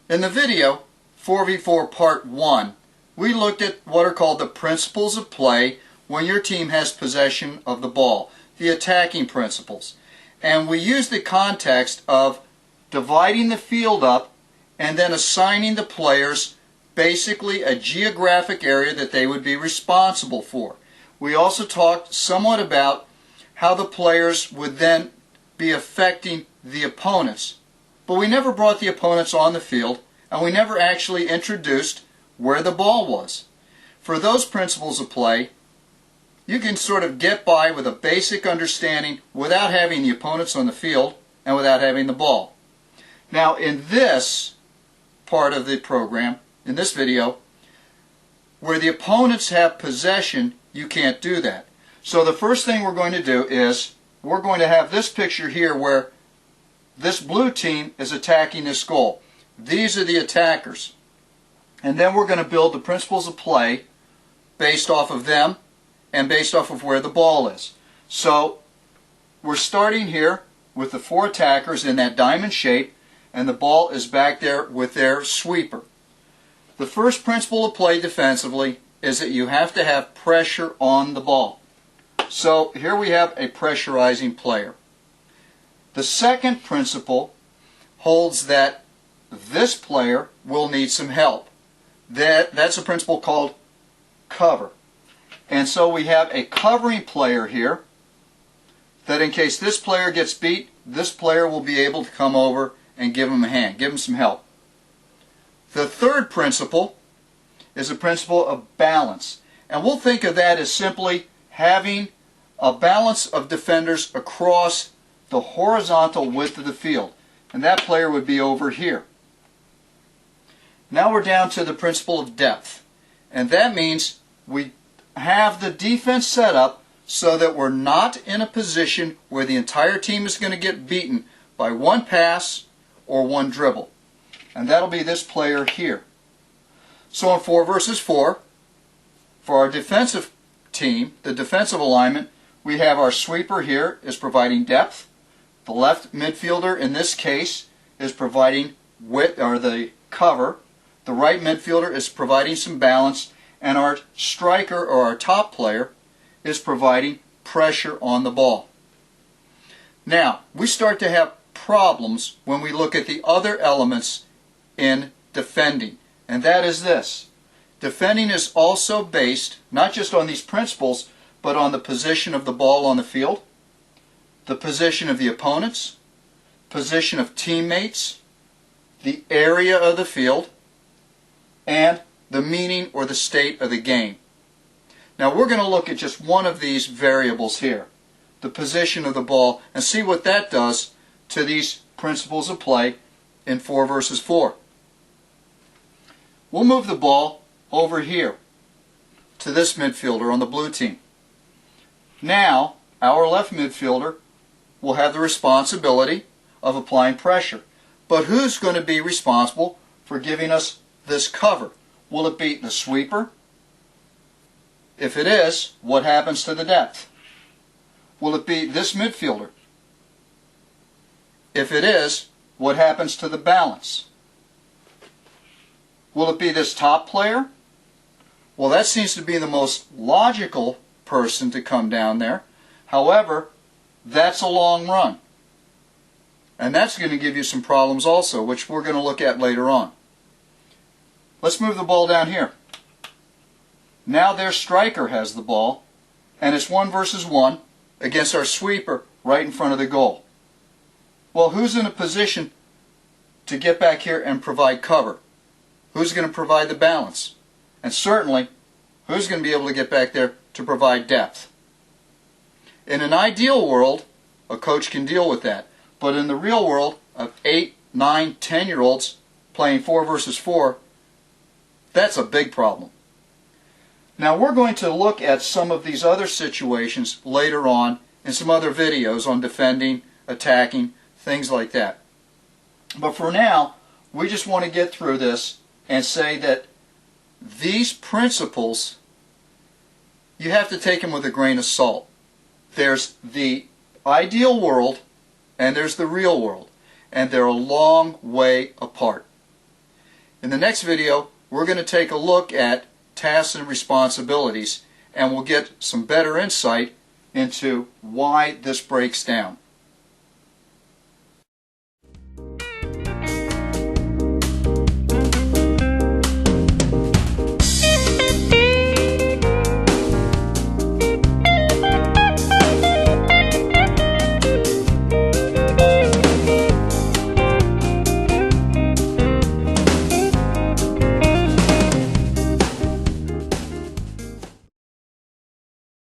In the video 4v4 Part 1, we looked at what are called the principles of play when your team has possession of the ball, the attacking principles. And we used the context of dividing the field up and then assigning the players basically a geographic area that they would be responsible for. We also talked somewhat about how the players would then be affecting the opponents. But we never brought the opponents on the field, and we never actually introduced where the ball was. For those principles of play, you can sort of get by with a basic understanding without having the opponents on the field and without having the ball. Now in this part of the program, in this video, where the opponents have possession, you can't do that. So the first thing we're going to do is we're going to have this picture here where this blue team is attacking this goal. These are the attackers. And then we're going to build the principles of play based off of them and based off of where the ball is. So we're starting here with the four attackers in that diamond shape, and the ball is back there with their sweeper. The first principle of play defensively is that you have to have pressure on the ball. So here we have a pressurizing player. The second principle holds that this player will need some help. That's a principle called cover. And so we have a covering player here that in case this player gets beat, this player will be able to come over and give him a hand, give him some help. The third principle is a principle of balance. And we'll think of that as simply having a balance of defenders across the horizontal width of the field. And that player would be over here. Now we're down to the principle of depth. And that means we have the defense set up so that we're not in a position where the entire team is going to get beaten by one pass or one dribble. And that'll be this player here. So in 4 versus 4, for our defensive team, the defensive alignment, we have our sweeper here is providing depth. The left midfielder in this case is providing width or the cover. The right midfielder is providing some balance, and our striker or our top player is providing pressure on the ball. Now, we start to have problems when we look at the other elements in defending, and that is this. Defending is also based not just on these principles, but on the position of the ball on the field, the position of the opponents, position of teammates, the area of the field, and the meaning or the state of the game. Now we're going to look at just one of these variables here, the position of the ball, and see what that does to these principles of play in 4 versus 4. We'll move the ball over here to this midfielder on the blue team. Now our left midfielder will have the responsibility of applying pressure. But who's going to be responsible for giving us this cover? Will it be the sweeper? If it is, what happens to the depth? Will it be this midfielder? If it is, what happens to the balance? Will it be this top player? Well, that seems to be the most logical person to come down there. However, that's a long run. And that's going to give you some problems also, which we're going to look at later on. Let's move the ball down here. Now their striker has the ball, and it's 1 versus 1 against our sweeper right in front of the goal. Well, who's in a position to get back here and provide cover? Who's going to provide the balance? And certainly, who's going to be able to get back there to provide depth? In an ideal world, a coach can deal with that. But in the real world of 8, 9, 10-year-olds playing 4 versus 4, that's a big problem. Now we're going to look at some of these other situations later on in some other videos on defending, attacking, things like that. But for now, we just want to get through this and say that these principles, you have to take them with a grain of salt. There's the ideal world and there's the real world, and they're a long way apart. In the next video, we're going to take a look at tasks and responsibilities, and we'll get some better insight into why this breaks down.